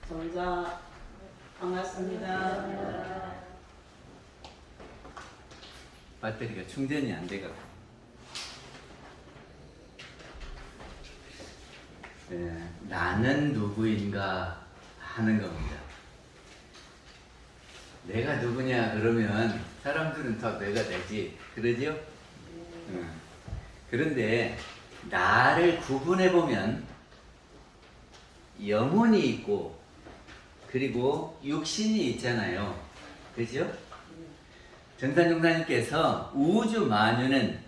정자 반갑습니다. 배터리가 충전이 안 돼가지고. 나는 누구인가 하는 겁니다. 내가 누구냐 그러면 사람들은 다 내가 되지. 그러죠? 그런데 나를 구분해 보면 영혼이 있고 그리고 육신이 있잖아요. 그죠? 정산종사님께서 우주 만유는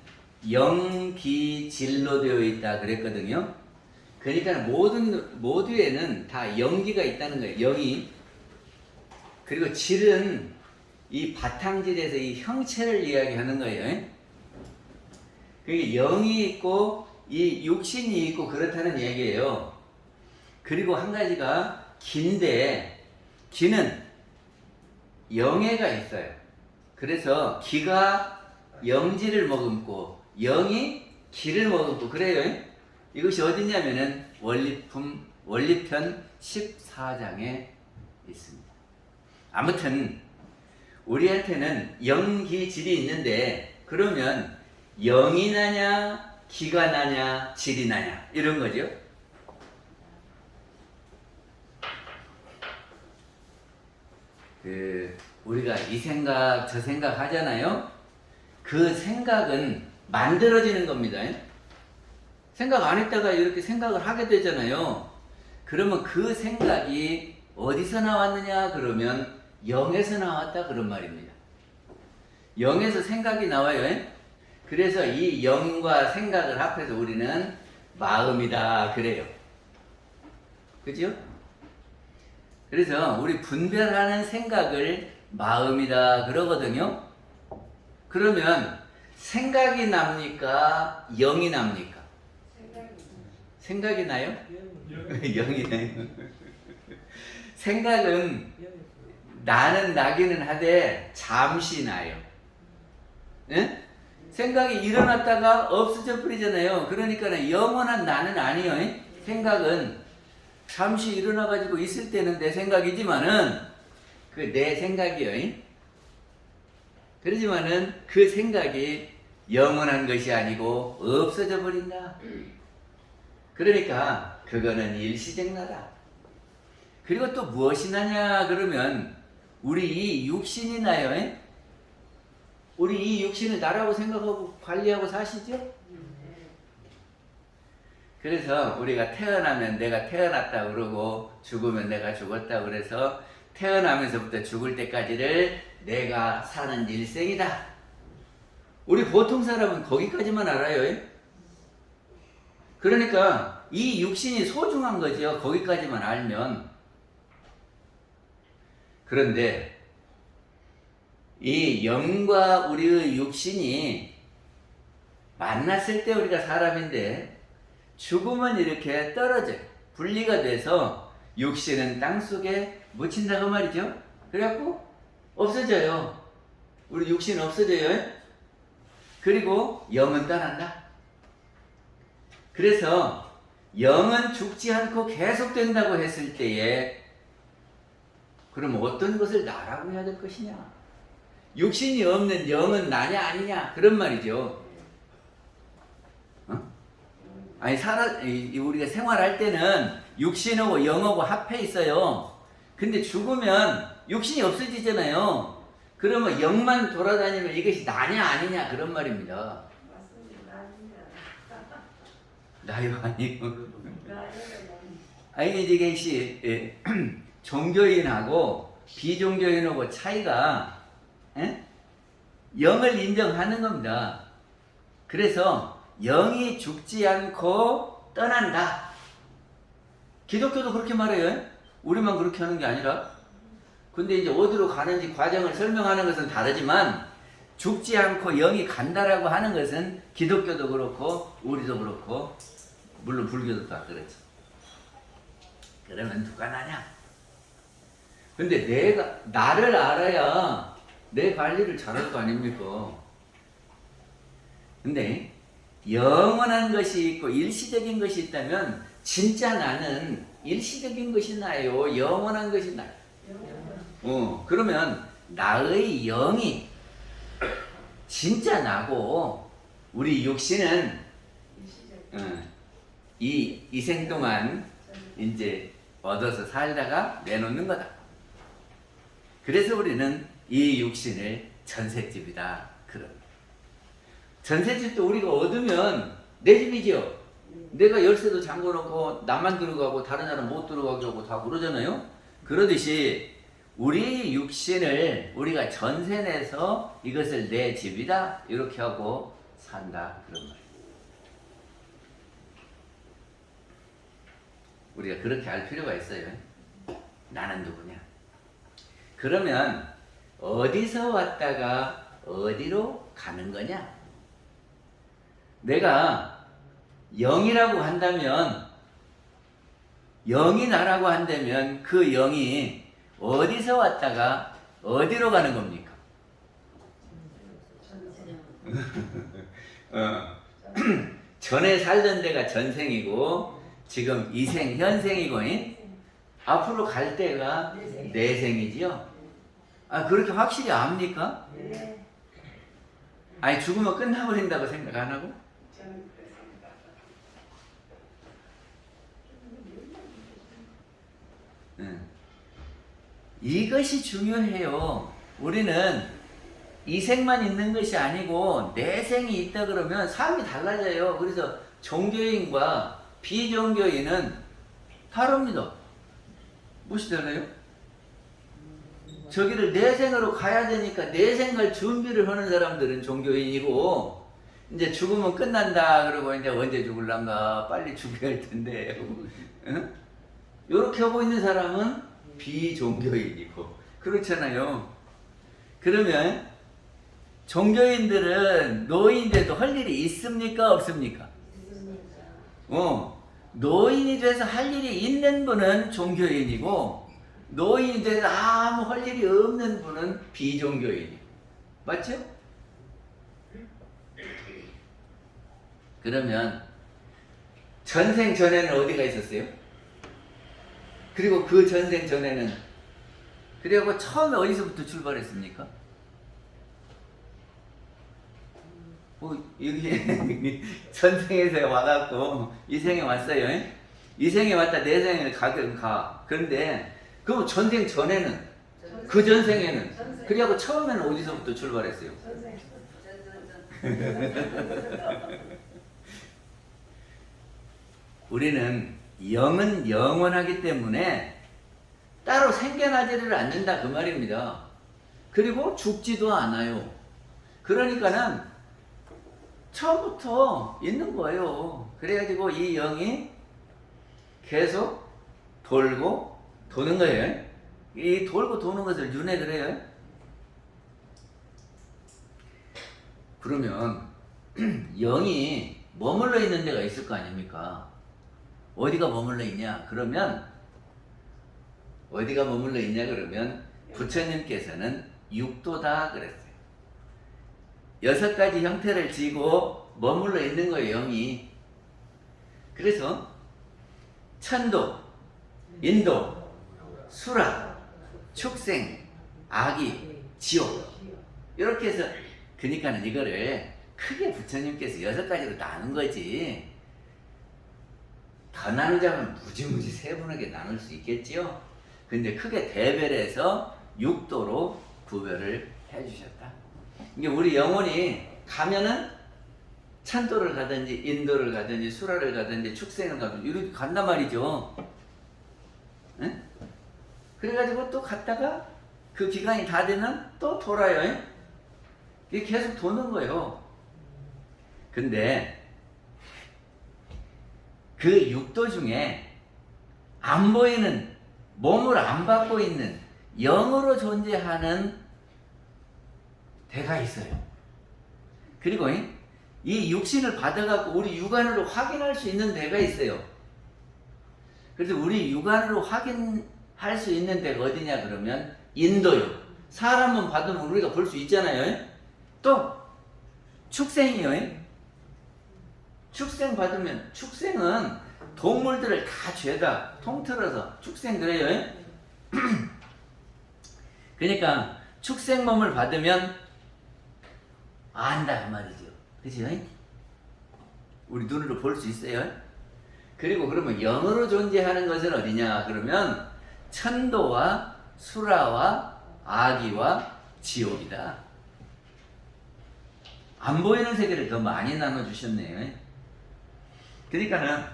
영기질로 되어 있다 그랬거든요. 그러니까 모두에는 다 영기가 있다는 거예요. 영이. 그리고 질은 이 바탕질에서 이 형체를 이야기하는 거예요. 그게 영이 있고 이 육신이 있고 그렇다는 얘기예요. 그리고 한 가지가 기인데, 기는 영해가 있어요. 그래서 기가 영지를 머금고 영이 기를 머금고 그래요. 이것이 어디냐면은 원리편 14장에 있습니다. 아무튼 우리한테는 영기질이 있는데, 그러면 영이 나냐 기가 나냐 질이 나냐 이런 거죠. 우리가 이 생각 저 생각 하잖아요. 그 생각은 만들어지는 겁니다. 생각 안 했다가 이렇게 생각을 하게 되잖아요. 그러면 그 생각이 어디서 나왔느냐 그러면 영에서 나왔다 그런 말입니다. 영에서 생각이 나와요. 그래서 이 영과 생각을 합해서 우리는 마음이다 그래요. 그죠? 그래서 우리 분별하는 생각을 마음이다 그러거든요. 그러면 생각이 납니까? 영이 납니까? 생각이 나요? 영이 나요. 생각은 나는 나기는 하되 잠시 나요. 네? 생각이 일어났다가 없어져 버리잖아요. 그러니까 영원한 나는 아니에요. 생각은 잠시 일어나가지고 있을 때는 내 생각이지만은 그 내 생각이요. 그러지만은 그 생각이 영원한 것이 아니고 없어져 버린다. 그러니까 그거는 일시적나다. 그리고 또 무엇이 나냐 그러면 우리 이 육신이 나요. 우리 이 육신을 나라고 생각하고 관리하고 사시죠? 그래서 우리가 태어나면 내가 태어났다 그러고 죽으면 내가 죽었다 그래서 태어나면서부터 죽을 때까지를 내가 사는 일생이다. 우리 보통 사람은 거기까지만 알아요. 그러니까 이 육신이 소중한 거죠. 거기까지만 알면. 그런데 이 영과 우리의 육신이 만났을 때 우리가 사람인데 죽으면 이렇게 떨어져요. 분리가 돼서 육신은 땅속에 묻힌다고 말이죠. 그래갖고 없어져요. 우리 육신은 없어져요. 그리고 영은 떠난다. 그래서 영은 죽지 않고 계속된다고 했을 때에 그럼 어떤 것을 나라고 해야 될 것이냐? 육신이 없는 영은 나냐 아니냐 그런 말이죠. 아니 우리가 생활할 때는 육신하고 영하고 합해 있어요. 근데 죽으면 육신이 없어지잖아요. 그러면 영만 돌아다니면 이것이 나냐 아니냐 그런 말입니다. 나요 아니요. 아니 이게 종교인하고 비종교인하고 차이가 영을 인정하는 겁니다. 그래서 영이 죽지 않고 떠난다. 기독교도 그렇게 말해요. 우리만 그렇게 하는 게 아니라. 근데 이제 어디로 가는지 과정을 설명하는 것은 다르지만 죽지 않고 영이 간다라고 하는 것은 기독교도 그렇고 우리도 그렇고 물론 불교도 다 그렇죠. 그러면 누가 나냐? 근데 내가 나를 알아야 내 관리를 잘할 거 아닙니까? 근데 영원한 것이 있고 일시적인 것이 있다면 진짜 나는 일시적인 것이 나요? 영원한 것이 나요? 그러면 나의 영이 진짜 나고 우리 육신은 이 생 동안 이제 얻어서 살다가 내놓는 거다. 그래서 우리는 이 육신을 전셋집이다. 그럼 전셋집도 우리가 얻으면 내 집이죠. 내가 열쇠도 잠궈놓고 나만 들어가고 다른 사람 못 들어가게 하고 다 그러잖아요. 그러듯이 우리 육신을 우리가 전세내서 이것을 내 집이다 이렇게 하고 산다 그런 말이에요. 우리가 그렇게 알 필요가 있어요. 나는 누구냐? 그러면 어디서 왔다가 어디로 가는 거냐? 내가 영이라고 한다면, 영이 나라고 한다면 그 영이 어디서 왔다가 어디로 가는 겁니까? 전에 살던 데가 전생이고 지금 이생 현생이고 앞으로 갈 때가 내생이지요. 그렇게 확실히 압니까? 아니 죽으면 끝나버린다고 생각 안 하고? 이것이 중요해요. 우리는 이생만 있는 것이 아니고 내생이 있다 그러면 삶이 달라져요. 그래서 종교인과 비종교인은 다릅니다. 무엇이 달라요? 저기를 내생으로 가야 되니까 내생 갈 준비를 하는 사람들은 종교인이고, 이제 죽으면 끝난다 그러고 이제 언제 죽을란가 빨리 죽여야 할 텐데 이렇게 하고 있는 사람은 비종교인이고 그렇잖아요. 그러면 종교인들은 노인인데도 할 일이 있습니까? 없습니까? 노인이 돼서 할 일이 있는 분은 종교인이고 노인이 돼서 아무 할 일이 없는 분은 비종교인이에요. 맞죠? 그러면 전생 전에는 어디가 있었어요? 그리고 그 전생 전에는, 그리고 처음에 어디서부터 출발했습니까? 여기 전생에서 와갖고 이 생에 왔어요. 이 생에 왔다 내 생에 가긴 가. 그런데 그럼 전생 전에는, 그 전생에는, 그리고 처음에는 어디서부터 출발했어요? 우리는 영은 영원하기 때문에 따로 생겨나지를 않는다 그 말입니다. 그리고 죽지도 않아요. 그러니까는 처음부터 있는 거예요. 그래가지고 이 영이 계속 돌고 도는 거예요. 이 돌고 도는 것을 윤회 그래요. 그러면 영이 머물러 있는 데가 있을 거 아닙니까? 어디가 머물러 있냐? 그러면 어디가 머물러 있냐? 그러면 부처님께서는 육도다 그랬어요. 6가지 형태를 쥐고 머물러 있는 거예요, 영이. 그래서 천도, 인도, 수라, 축생, 악이, 지옥 이렇게 해서, 그러니까는 이거를 크게 부처님께서 6가지로 나눈 거지. 더 나누자면 무지무지 세분하게 나눌 수 있겠지요. 근데 크게 대별해서 육도로 구별을 해주셨다. 이게 우리 영혼이 가면은 천도를 가든지 인도를 가든지 수라를 가든지 축생을 가든지 이렇게 간단 말이죠. 응? 그래가지고 또 갔다가 그 기간이 다 되면 또 돌아요. 이게 계속 도는 거예요. 근데 그 육도 중에 안 보이는, 몸을 안 받고 있는 영으로 존재하는 데가 있어요. 그리고 이 육신을 받아갖고 우리 육안으로 확인할 수 있는 데가 있어요. 그래서 우리 육안으로 확인할 수 있는 데가 어디냐 그러면 인도요. 사람은 받으면 우리가 볼 수 있잖아요. 또 축생이요. 축생 받으면, 축생은 동물들을 다 죄다 통틀어서 축생그래요. 그러니까 축생몸을 받으면 안다 그 말이죠. 그죠? 우리 눈으로 볼 수 있어요. 그리고 그러면 영으로 존재하는 것은 어디냐 그러면 천도와 수라와 아기와 지옥이다. 안 보이는 세계를 더 많이 나눠주셨네요. 그러니까는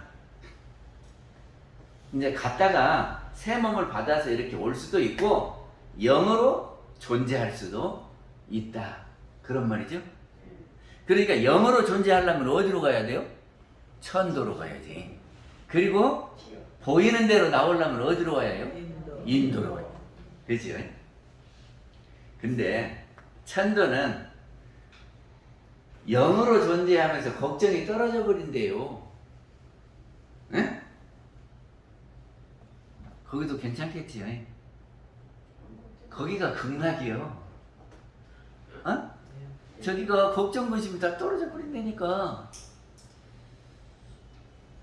이제 갔다가 새 몸을 받아서 이렇게 올 수도 있고 영으로 존재할 수도 있다. 그런 말이죠. 그러니까 영으로 존재하려면 어디로 가야 돼요? 천도로 가야지. 그리고 보이는 대로 나오려면 어디로 가야 해요? 인도로 가야 돼요. 그렇죠? 근데 천도는 영으로 존재하면서 걱정이 떨어져 버린대요. 에? 거기도 괜찮겠지요. 거기가 극락이요. 어? 저기가 걱정 근심이 다 떨어져 버린다니까.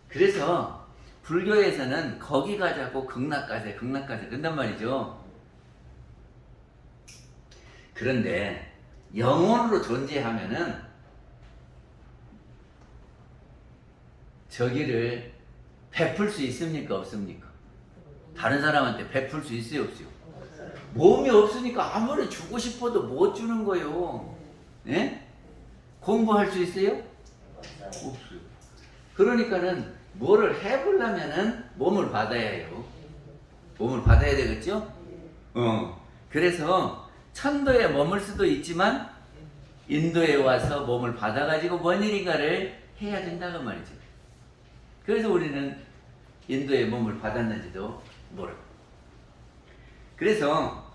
그래서 불교에서는 거기 가자고 극락 가자 그런단 말이죠. 그런데 영혼으로 존재하면은 저기를 베풀 수 있습니까 없습니까? 다른 사람한테 베풀 수 있어요 없어요? 몸이 없으니까 아무리 주고 싶어도 못 주는 거예요. 예? 공부할 수 있어요? 없어요. 그러니까는 뭐를 해보려면은 몸을 받아야 해요. 몸을 받아야 되겠죠? 그래서 천도에 머물 수도 있지만 인도에 와서 몸을 받아가지고 뭔 일인가를 해야 된다고 말이죠. 그래서 우리는 인도에 몸을 받았는지도 모르고. 그래서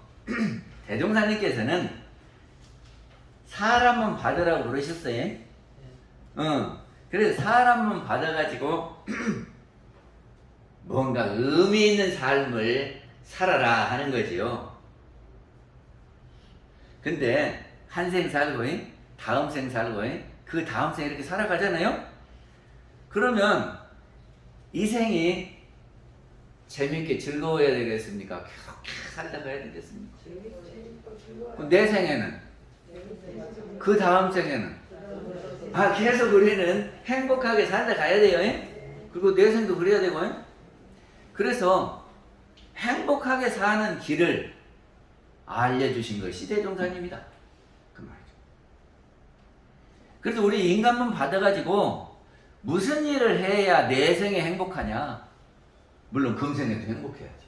대종사님께서는 사람만 받으라고 그러셨어요. 그래서 사람만 받아가지고 뭔가 의미 있는 삶을 살아라 하는 거지요. 근데 한 생 살고 다음 생 살고 그 다음 생 이렇게 살아가잖아요. 그러면 이 생이 재밌게 즐거워야 되겠습니까? 그렇게 살다가 해야 되겠습니까? 내 생에는 그 다음 생에는 계속 우리는 행복하게 살다 가야 돼요. 그리고 내 생도 그래야 되고. 그래서 행복하게 사는 길을 알려주신 것이 대종사님이다. 그 말이죠. 그래서 우리 인간만 받아가지고 무슨 일을 해야 내 생에 행복하냐? 물론 금생에도 행복해야지.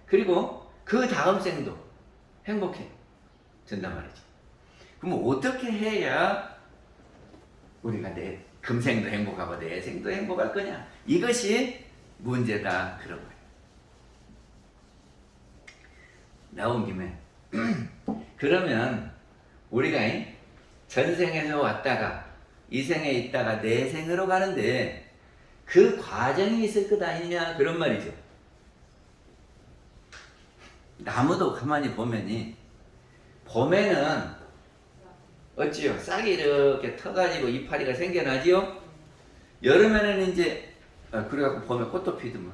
그리고 그 다음 생도 행복해 된단 말이지. 그럼 어떻게 해야 우리가 내 금생도 행복하고 내 생도 행복할 거냐? 이것이 문제다 그런 거예요. 나온 김에 그러면 우리가 전생에서 왔다가 이 생에 있다가 내 생으로 가는데 그 과정이 있을 것 아니냐 그런 말이죠. 나무도 가만히 보면이 봄에는 어찌요? 싹이 이렇게 터가지고 이파리가 생겨나지요? 여름에는 이제 그래갖고 봄에 꽃도 피더만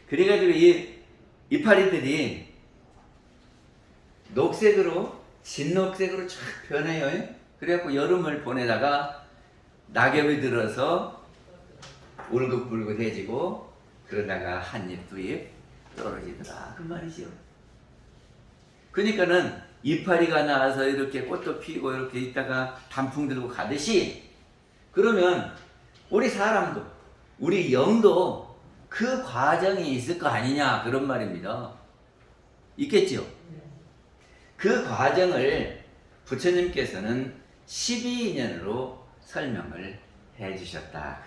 그래가지고 이 이파리들이 녹색으로 진녹색으로 쫙 변해요. 그래갖고 여름을 보내다가 낙엽이 들어서 울긋불긋해지고 그러다가 한 잎 두 잎 떨어지더라 그 말이죠. 그러니까는 이파리가 나와서 이렇게 꽃도 피고 이렇게 있다가 단풍 들고 가듯이 그러면 우리 사람도 우리 영도 그 과정이 있을 거 아니냐 그런 말입니다. 있겠죠? 그 과정을 부처님께서는 12인연으로 설명을 해 주셨다.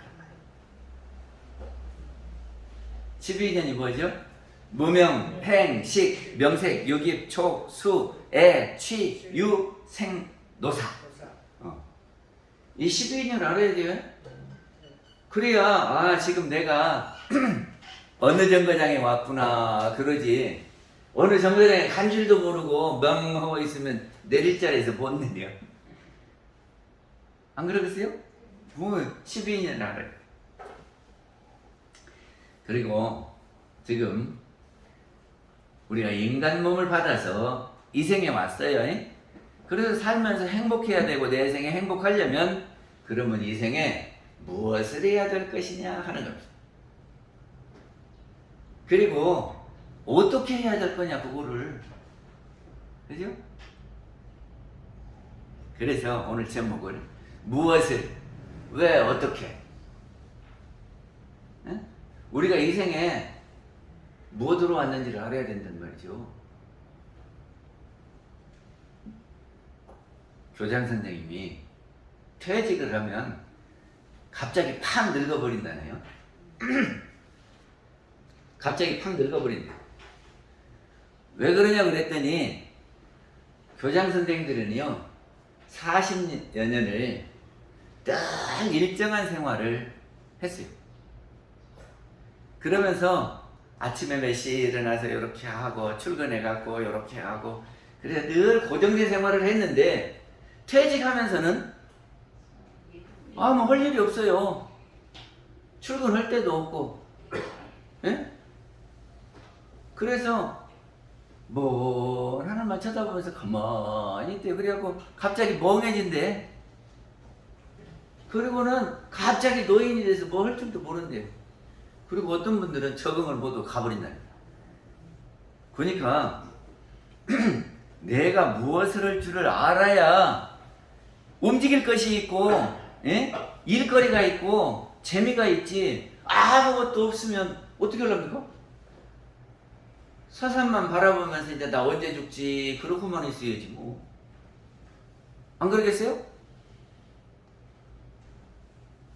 12인연이 뭐죠? 무명, 행, 식, 명색, 유깁, 촉, 수, 애, 취, 유, 생, 노사. 이 12인연을 알아야 돼요. 그래야 지금 내가 어느 정거장에 왔구나 그러지. 어느 정거장에 간 줄도 모르고 멍하고 있으면 내릴 자리에서 못 내려. 안 그러겠어요? 뭐 12년 알아요. 그리고 지금 우리가 인간 몸을 받아서 이 생에 왔어요. 그래서 살면서 행복해야 되고 내 생에 행복하려면 그러면 이 생에 무엇을 해야 될 것이냐 하는 겁니다. 그리고 어떻게 해야 될 거냐 그거를. 그죠? 그래서 오늘 제목을 무엇을 왜 어떻게 우리가 이 생에 무엇으로 왔는지를 알아야 된단 말이죠. 교장 선생님이 퇴직을 하면 갑자기 팍 늙어버린다네요. 갑자기 팍 늙어버린다. 왜 그러냐 그랬더니 교장 선생님들은요 40여 년을 딱 일정한 생활을 했어요. 그러면서 아침에 몇 시에 일어나서 이렇게 하고 출근해 갖고 이렇게 하고 그래서 늘 고정된 생활을 했는데 퇴직하면서는 뭐 할 일이 없어요. 출근할 때도 없고. 예? 그래서 뭐 하나만 쳐다보면서 가만히 있대요. 그래갖고 갑자기 멍해진대. 그리고는 갑자기 노인이 돼서 뭐 할 줄도 모른대요. 그리고 어떤 분들은 적응을 못하고 가버린다니까. 그러니까 내가 무엇을 할 줄을 알아야 움직일 것이 있고 일거리가 있고 재미가 있지. 아무것도 없으면 어떻게 하렵니까? 서산만 바라보면서 이제 나 언제 죽지 그러고만 있어야지 뭐. 안 그러겠어요?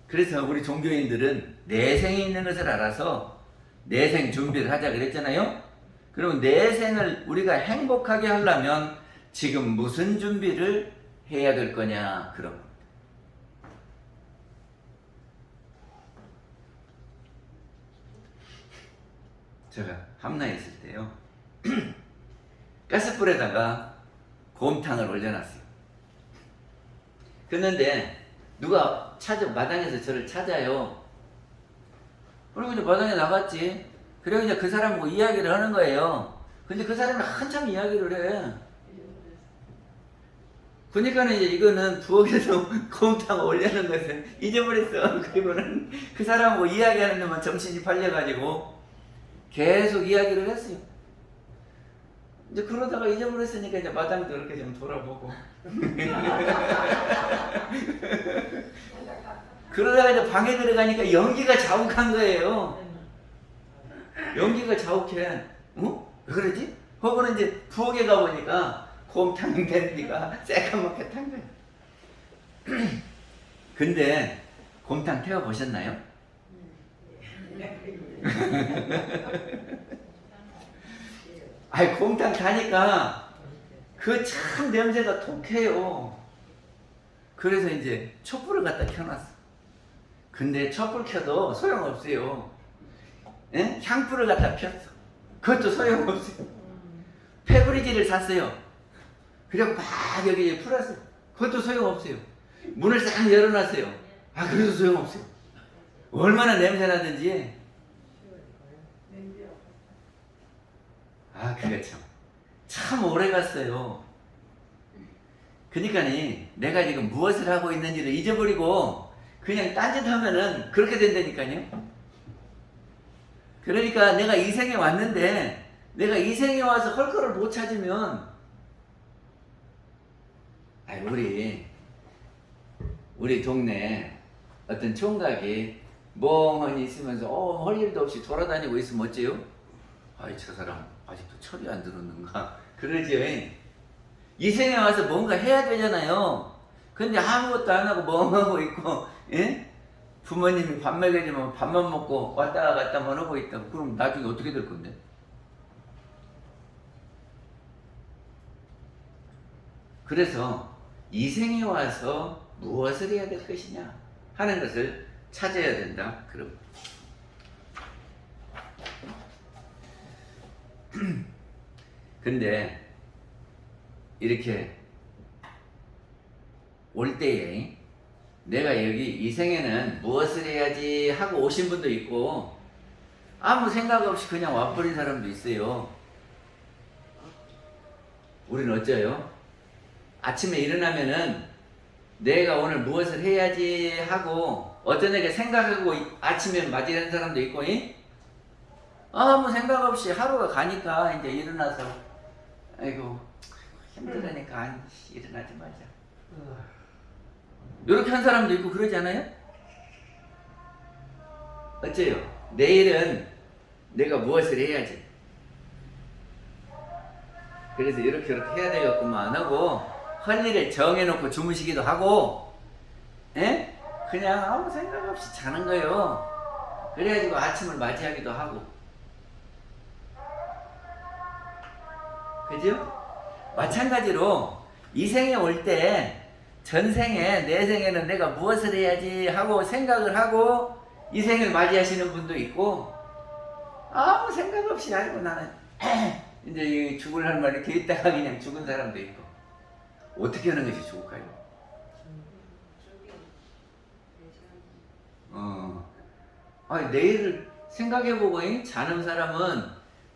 그래서 우리 종교인들은 내생이 있는 것을 알아서 내생 준비를 하자 그랬잖아요. 그러면 내생을 우리가 행복하게 하려면 지금 무슨 준비를 해야 될 거냐 그런 겁니다. 제가 함나에 있을 때요 가스불에다가 곰탕을 올려놨어요. 그런데 누가 마당에서 저를 찾아요. 그리고 이제 마당에 나갔지. 그리고 이제 그 사람하고 이야기를 하는 거예요. 근데 그 사람은 한참 이야기를 해. 그러니까 이제 이거는 부엌에서 곰탕 올려놓은 것을 잊어버렸어. 그리고는 그 사람하고 이야기하는 데만 정신이 팔려가지고 계속 이야기를 했어요. 이제 그러다가 잊어버렸으니까 이제 마당도 이렇게 좀 돌아보고. 그러다가 이제 방에 들어가니까 연기가 자욱한 거예요. 연기가 자욱해. 왜 그러지? 혹은 이제 부엌에 가보니까 곰탕 냄비가 새까맣게 탄 거예요. 근데 곰탕 태워보셨나요? 아이 곰탕 타니까 그 참 냄새가 독해요. 그래서 이제 촛불을 갖다 켜놨어. 근데 촛불 켜도 소용없어요. 에? 향불을 갖다 폈어. 그것도 소용없어요. 페브리지를 샀어요. 그리고 막 여기 풀었어요. 그것도 소용없어요. 문을 싹 열어놨어요. 그래도 소용없어요. 얼마나 냄새나든지. 그게 참 오래 갔어요. 그러니까 내가 지금 무엇을 하고 있는지를 잊어버리고 그냥 딴짓하면은 그렇게 된다니까요. 그러니까 내가 이 생에 왔는데 내가 이 생에 와서 할 거를 못 찾으면 우리 동네 어떤 총각이 멍하니 있으면서 할 일도 없이 돌아다니고 있으면 어째요? 저 사람 아직도 철이 안 들었는가? 그러죠. 이 생에 와서 뭔가 해야 되잖아요. 근데 아무것도 안 하고 멍하고 있고, 부모님이 밥 먹여주면 밥만 먹고 왔다 갔다만 하고 있다고. 그럼 나중에 어떻게 될 건데? 그래서 이 생에 와서 무엇을 해야 될 것이냐 하는 것을 찾아야 된다. 그럼. 근데 이렇게 올 때에 내가 여기 이 생에는 무엇을 해야지 하고 오신 분도 있고 아무 생각 없이 그냥 와버린 사람도 있어요. 우리는 어째요? 아침에 일어나면은 내가 오늘 무엇을 해야지 하고 어떤 애가 생각하고 아침에 맞이하는 사람도 있고, 아무 생각 없이 하루가 가니까 이제 일어나서 아이고 힘들으니까 일어나지 말자. 이렇게 한 사람도 있고 그러지 않아요? 어째요? 내일은 내가 무엇을 해야지. 그래서 이렇게 해야 되겠구만 하고 할 일을 정해놓고 주무시기도 하고, 에? 그냥 아무 생각 없이 자는 거예요. 그래가지고 아침을 맞이하기도 하고. 그죠? 마찬가지로 이 생에 올 때 전생에 내 생에는 내가 무엇을 해야지 하고 생각을 하고 이 생을 맞이하시는 분도 있고, 아무 생각 없이 알고 나는 이제 죽을 할 말 이렇게 있다가 그냥 죽은 사람도 있고. 어떻게 하는 것이 좋을까요? 내일을 생각해보고 자는 사람은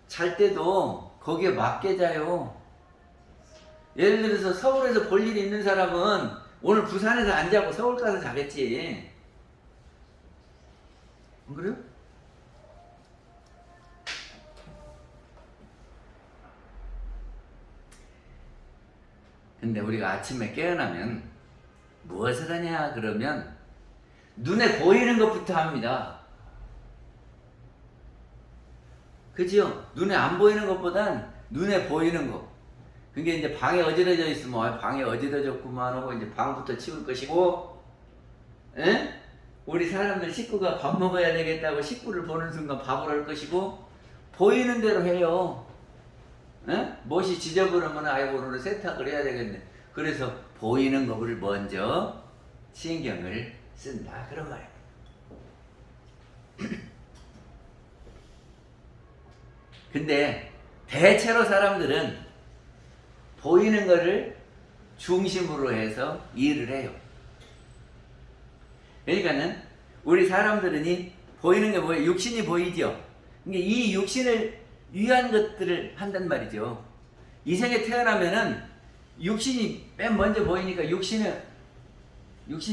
잘 때도 거기에 맞게 자요. 예를 들어서 서울에서 볼 일이 있는 사람은 오늘 부산에서 안 자고 서울 가서 자겠지. 안 그래요? 근데 우리가 아침에 깨어나면 무엇을 하냐 그러면 눈에 보이는 것부터 합니다. 그죠? 눈에 안 보이는 것보단 눈에 보이는 거. 그게 이제 방에 어지러져 있으면 방에 어지러졌구만 하고 이제 방부터 치울 것이고, 에? 우리 사람들 식구가 밥 먹어야 되겠다고 식구를 보는 순간 밥을 할 것이고, 보이는 대로 해요. 에? 무엇이 지저분하면 아이고 오늘 세탁을 해야 되겠네. 그래서 보이는 것을 먼저 신경을 쓴다 그런 말이에요. 근데 대체로 사람들은 보이는 것을 중심으로 해서 일을 해요. 그러니까는 우리 사람들은 이 보이는 게 뭐예요? 육신이 보이죠. 그러니까 이 육신을 위한 것들을 한단 말이죠. 이 생에 태어나면은 육신이 맨 먼저 보이니까 육신이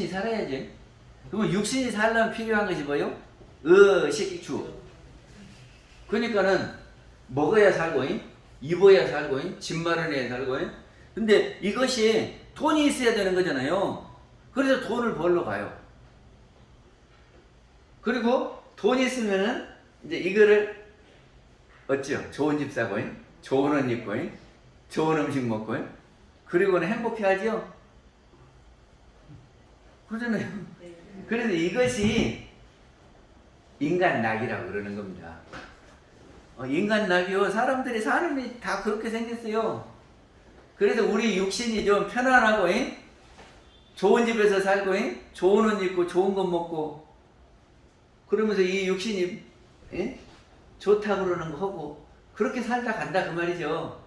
살아야지. 그러면 육신이 살려면 필요한 것이 뭐예요? 식주. 그러니까는 먹어야 살고, 입어야 살고, 집 마련해야 살고. 근데 이것이 돈이 있어야 되는 거잖아요. 그래서 돈을 벌러 가요. 그리고 돈이 있으면은 이제 이거를 어찌요? 좋은 집 사고, 좋은 옷 입고, 좋은 음식 먹고, 그리고는 행복해하죠? 그러잖아요. 그래서 이것이 인간낙이라고 그러는 겁니다. 인간낙이요. 사람들이 사람이 다 그렇게 생겼어요. 그래서 우리 육신이 좀 편안하고, 좋은 집에서 살고, 좋은 옷 입고, 좋은 것 먹고, 그러면서 이 육신이 좋다고 그러는 거 하고, 그렇게 살다 간다 그 말이죠.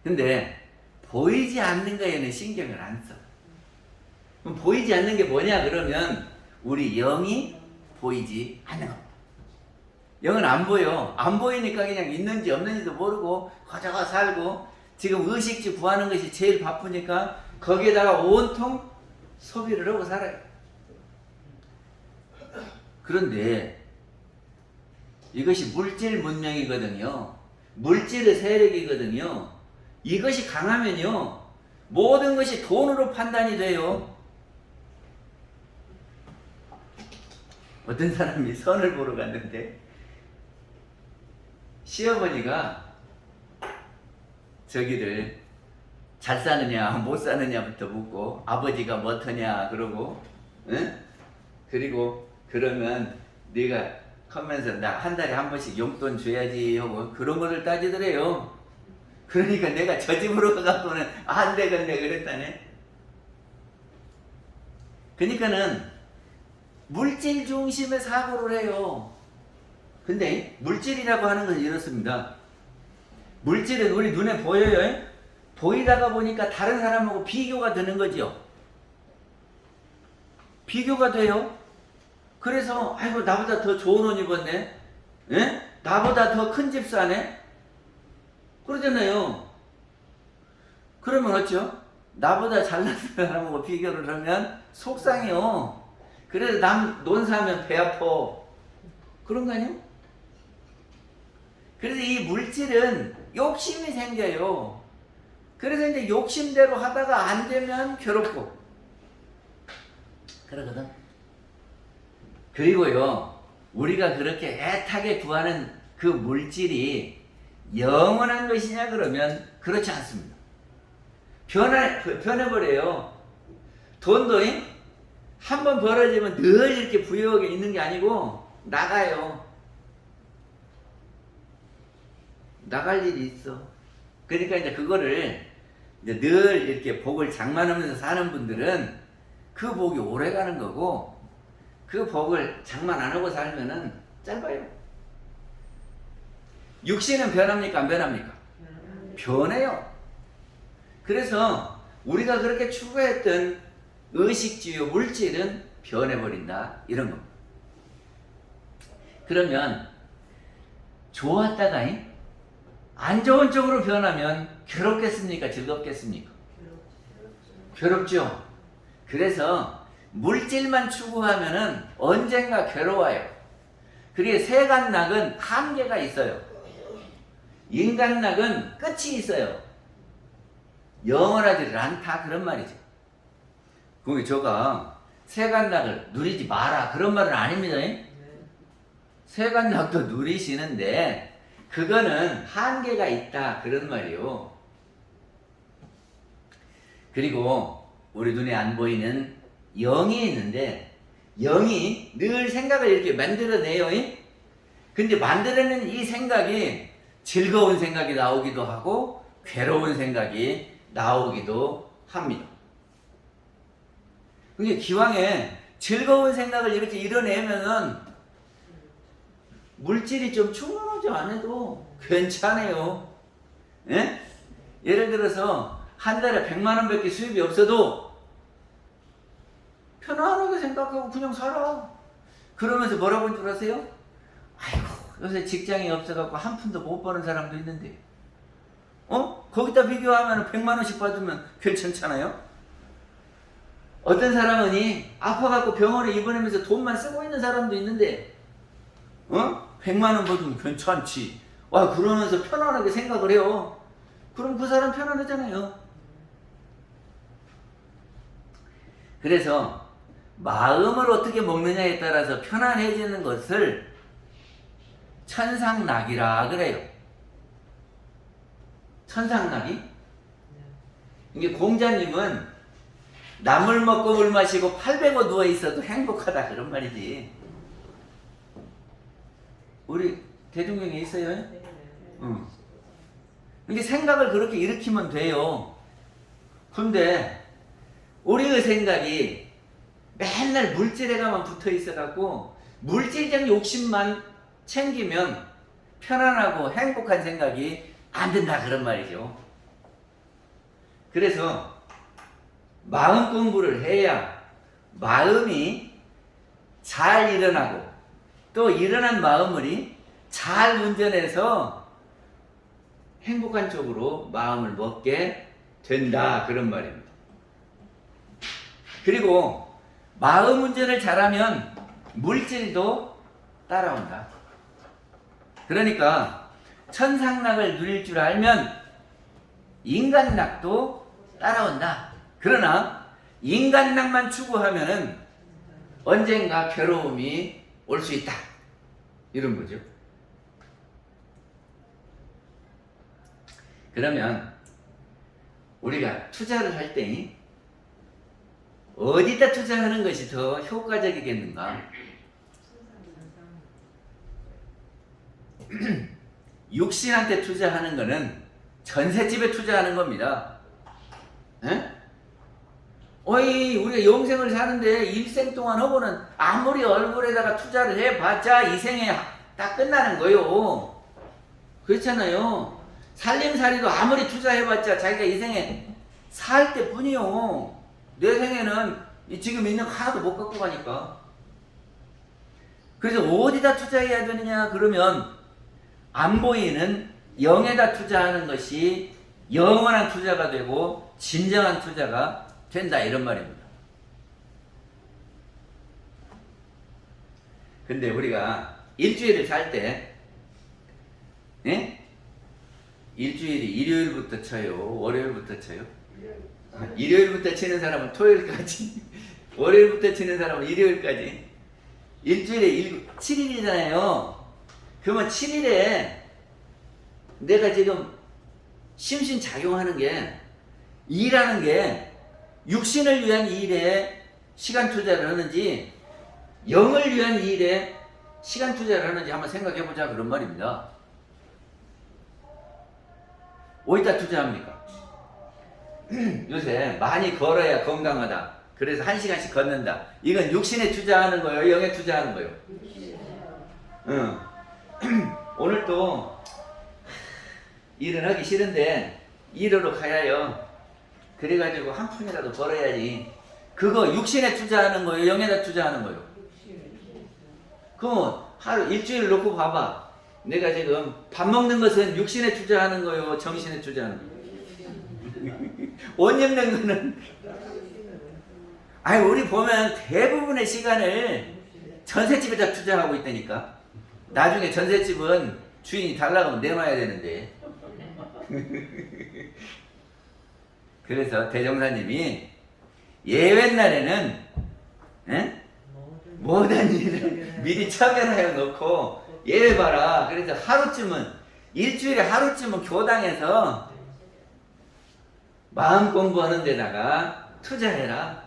근데 보이지 않는 거에는 신경을 안 써. 그럼 보이지 않는 게 뭐냐 그러면 우리 영이 보이지 않는 겁니다. 영은 안 보여. 안 보이니까 그냥 있는지 없는지도 모르고 거저거 살고, 지금 의식주 구하는 것이 제일 바쁘니까 거기에다가 온통 소비를 하고 살아요. 그런데 이것이 물질 문명이거든요. 물질의 세력이거든요. 이것이 강하면요 모든 것이 돈으로 판단이 돼요. 어떤 사람이 선을 보러 갔는데 시어머니가 저기를 잘 사느냐 못 사느냐부터 묻고, 아버지가 뭐더냐 그러고, 응? 그리고 그러면 네가 커면서 나 한 달에 한 번씩 용돈 줘야지 하고 그런 거를 따지더래요. 그러니까 내가 저 집으로 가갖고는 안 되겠네 그랬다네. 그러니까는 물질 중심의 사고를 해요. 근데 물질이라고 하는 것은 이렇습니다. 물질은 우리 눈에 보여요. 보이다가 보니까 다른 사람하고 비교가 되는 거죠. 비교가 돼요. 그래서 아이고 나보다 더 좋은 옷 입었네. 예? 나보다 더 큰 집 사네. 그러잖아요. 그러면 어쩌? 나보다 잘난 사람하고 비교를 하면 속상해요. 그래서 남 논사하면 배 아파. 그런 거 아니에요? 그래서 이 물질은 욕심이 생겨요. 그래서 이제 욕심대로 하다가 안 되면 괴롭고 그러거든. 그리고요, 우리가 그렇게 애타게 구하는 그 물질이 영원한 것이냐 그러면 그렇지 않습니다. 변해버려요. 돈도 한번 벌어지면 늘 이렇게 부유하게 있는 게 아니고 나가요. 나갈 일이 있어. 그러니까 이제 그거를 이제 늘 이렇게 복을 장만하면서 사는 분들은 그 복이 오래 가는 거고, 그 복을 장만 안 하고 살면은 짧아요. 육신은 변합니까? 안 변합니까? 변해요. 그래서 우리가 그렇게 추구했던 의식주요 물질은 변해버린다. 이런 겁니다. 그러면 좋았다가 안 좋은 쪽으로 변하면 괴롭겠습니까? 즐겁겠습니까? 괴롭죠. 그래서 물질만 추구하면은 언젠가 괴로워요. 그리고 세간락은 한계가 있어요. 인간락은 끝이 있어요. 영원하지를 않다 그런 말이죠. 그게 제가 세간락을 누리지 마라 그런 말은 아닙니다. 세간락도 누리시는데 그거는 한계가 있다 그런 말이요. 그리고 우리 눈에 안 보이는 영이 있는데 영이 늘 생각을 이렇게 만들어내요. 근데 만들어낸 이 생각이 즐거운 생각이 나오기도 하고 괴로운 생각이 나오기도 합니다. 근데 기왕에 즐거운 생각을 이렇게 이뤄내면은 물질이 좀 충분하지 않아도 괜찮아요. 예? 예를 들어서 한 달에 100만 원밖에 수입이 없어도 편안하게 생각하고 그냥 살아. 그러면서 뭐라고 한 줄 아세요? 아이고 요새 직장이 없어갖고 한 푼도 못 버는 사람도 있는데 거기다 비교하면 100만 원씩 받으면 괜찮잖아요? 어떤 사람은 아파갖고 병원에 입원하면서 돈만 쓰고 있는 사람도 있는데 100만 원 받으면 괜찮지. 와 그러면서 편안하게 생각을 해요. 그럼 그 사람 편안하잖아요. 그래서 마음을 어떻게 먹느냐에 따라서 편안해지는 것을 천상락이라 그래요. 천상락이? 이게 공자님은 나물 먹고 물 마시고 팔 베고 누워 있어도 행복하다 그런 말이지. 우리 대중경에 있어요? 응. 이게 생각을 그렇게 일으키면 돼요. 근데 우리의 생각이 맨날 물질에가만 붙어 있어갖고 물질적 욕심만 챙기면 편안하고 행복한 생각이 안 된다 그런 말이죠. 그래서 마음 공부를 해야 마음이 잘 일어나고 또 일어난 마음을 잘 운전해서 행복한 쪽으로 마음을 먹게 된다 그런 말입니다. 그리고 마음 운전을 잘하면 물질도 따라온다. 그러니까 천상락을 누릴 줄 알면 인간락도 따라온다. 그러나 인간락만 추구하면은 언젠가 괴로움이 올 수 있다. 이런 거죠. 그러면 우리가 투자를 할 때 어디다 투자하는 것이 더 효과적이겠는가? 육신한테 투자하는 거는 전셋집에 투자하는 겁니다. 에? 우리가 영생을 사는데 일생 동안 하고는 아무리 얼굴에다가 투자를 해봤자 이 생에 다 끝나는 거요. 그렇잖아요. 살림살이도 아무리 투자해봤자 자기가 이 생에 살 때뿐이요. 내 생에는 지금 있는 거 하나도 못 갖고 가니까. 그래서 어디다 투자해야 되느냐 그러면 안 보이는 영에다 투자하는 것이 영원한 투자가 되고 진정한 투자가 된다 이런 말입니다. 근데 우리가 일주일을 살 때 일주일이 일요일부터 쳐요? 월요일부터 쳐요? 일요일부터 치는 사람은 토요일까지 월요일부터 치는 사람은 일요일까지 일주일에 7일이잖아요. 그러면 7일에 내가 지금 심신작용하는 게 일하는 게 육신을 위한 일에 시간 투자를 하는지 영을 위한 일에 시간 투자를 하는지 한번 생각해보자 그런 말입니다. 어디다 투자합니까? 요새 많이 걸어야 건강하다. 그래서 1시간씩 걷는다. 이건 육신에 투자하는 거예요? 영에 투자하는 거예요? 응. 오늘 또 일은 하기 싫은데 일하러 가야요. 그래가지고 한 푼이라도 벌어야지. 그거 육신에 투자하는 거예요? 영에다 투자하는 거예요? 그럼 하루 일주일 놓고 봐봐. 내가 지금 밥 먹는 것은 육신에 투자하는 거예요? 정신에 투자하는 거예요? 옷 입는 거는 아니 우리 보면 대부분의 시간을 전셋집에다 투자하고 있다니까. 나중에 전셋집은 주인이 달라고 하면 내놔야 되는데. 그래서 대종사님이 예외날에는 모든 일을 미리 처결하여 놓고 예외 봐라. 그래서 하루쯤은 일주일에 하루쯤은 교당에서 마음 공부하는 데다가 투자해라.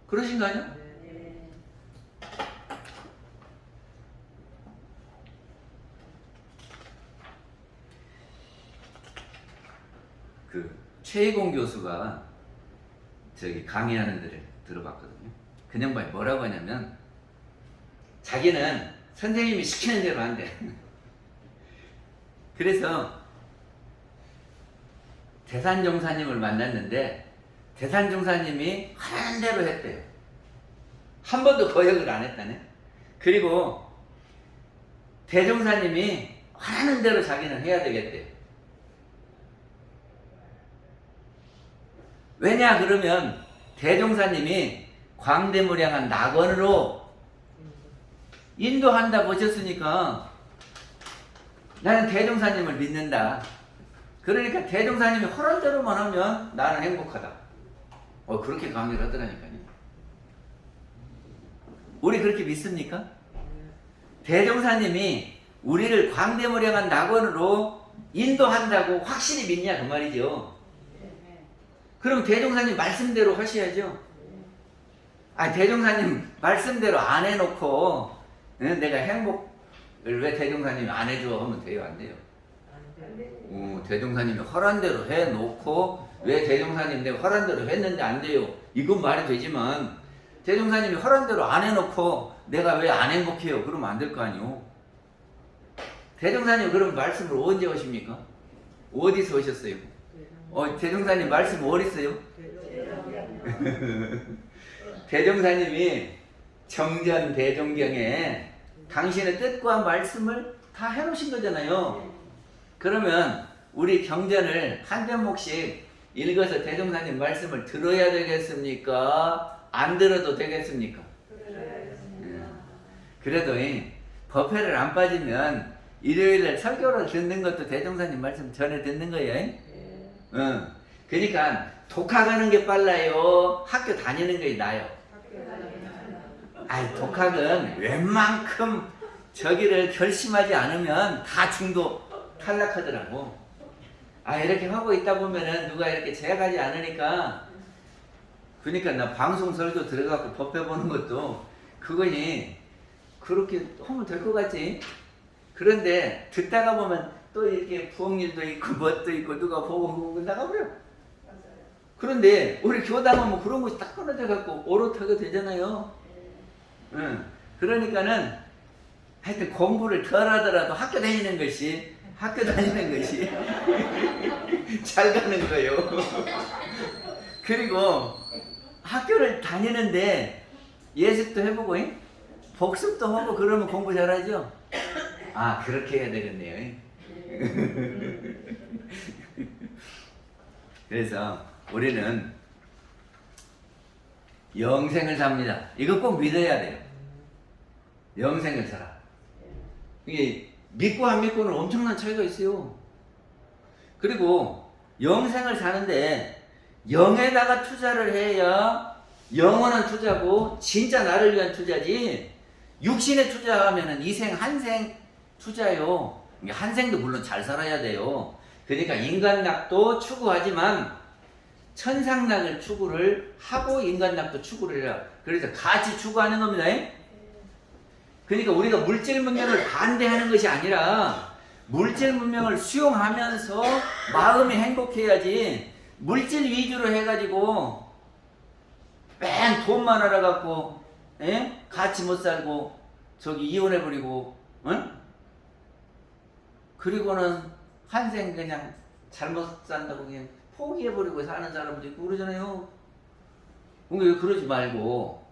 그러신 거 아니야? 그 최희공 교수가 저기 강의하는 데를 들어봤거든요. 그 양반이 뭐라고 하냐면 자기는 선생님이 시키는 대로 한대. 그래서 대산종사님을 만났는데 대산종사님이 하는 대로 했대요. 한 번도 거역을 안 했다네. 그리고 대종사님이 하는 대로 자기는 해야 되겠대요. 왜냐 그러면 대종사님이 광대무량한 낙원으로 인도한다 보셨으니까 나는 대종사님을 믿는다. 그러니까 대종사님이 허락 대로만 하면 나는 행복하다. 그렇게 강의를 하더라니까요. 우리 그렇게 믿습니까? 대종사님이 우리를 광대무량한 낙원으로 인도한다고 확실히 믿냐 그 말이죠. 그럼 대종사님 말씀대로 하셔야죠. 아니 대종사님 말씀대로 안 해놓고 내가 행복을 왜 대종사님이 안 해줘 하면 돼요? 안 돼요? 대종사님이 허란 대로 해놓고 왜 대종사님 내가 허란 대로 했는데 안 돼요? 이건 말이 되지만 대종사님이 허란 대로 안 해놓고 내가 왜 안 행복해요? 그러면 안 될 거 아니요. 대종사님 그럼 말씀을 언제 하십니까? 어디서 오셨어요? 대종사님 말씀 어디 있어요? 대종사님이 정전 대종경에 당신의 뜻과 말씀을 다 해놓으신 거잖아요. 그러면 우리 경전을 한 대목씩 읽어서 대종사님 말씀을 들어야 되겠습니까? 안 들어도 되겠습니까? 그래도 법회를 안 빠지면 일요일에 설교를 듣는 것도 대종사님 말씀 전에 듣는 거예요. 그러니까 독학하는 게 빨라요? 학교 다니는 게 나아요? 아이 독학은 웬만큼 저기를 결심하지 않으면 다 중도 탈락하더라고. 이렇게 하고 있다 보면은 누가 이렇게 제약하지 않으니까. 그러니까 나 방송 설교 들어가고 법회 보는 것도 그거니 그렇게 하면 될 것 같지. 그런데 듣다가 보면 또 이렇게 부엌일도 있고 뭣도 있고 누가 보고 나가버려. 그런데 우리 교당은 뭐 그런 것이 딱 끊어져 갖고 오롯하게 되잖아요. 그러니까는 하여튼 공부를 덜 하더라도 학교 다니는 것이 잘 가는 거예요. 그리고 학교를 다니는데 예습도 해보고 복습도 하고 그러면 공부 잘하죠? 아 그렇게 해야 되겠네요. 그래서 우리는 영생을 삽니다. 이거 꼭 믿어야 돼요. 영생을 살아. 이게 믿고 안 믿고는 엄청난 차이가 있어요. 그리고 영생을 사는데 영에다가 투자를 해야 영원한 투자고 진짜 나를 위한 투자지, 육신에 투자하면은 이생 한생 투자요. 한생도 물론 잘 살아야 돼요. 그러니까 인간락도 추구하지만 천상락을 추구를 하고 인간락도 추구를 해라. 그래서 같이 추구하는 겁니다. 그러니까 우리가 물질 문명을 반대하는 것이 아니라 물질 문명을 수용하면서 마음이 행복해야지, 물질 위주로 해가지고 맨 돈만 알아갖고 같이 못 살고 저기 이혼해버리고 그리고는 한생 그냥 잘못 산다고 그냥 포기해버리고 사는 사람도 있고 그러잖아요. 그러니까 그러지 말고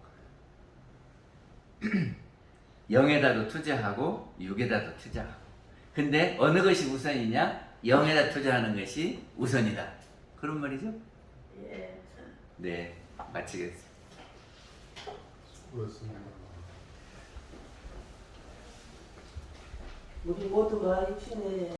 영에다도 투자하고 육에다도 투자하고. 근데 어느 것이 우선이냐? 영에다 투자하는 것이 우선이다. 그런 말이죠? 예. 네, 마치겠습니다. 그렇습니다. 우리 모두가 육신의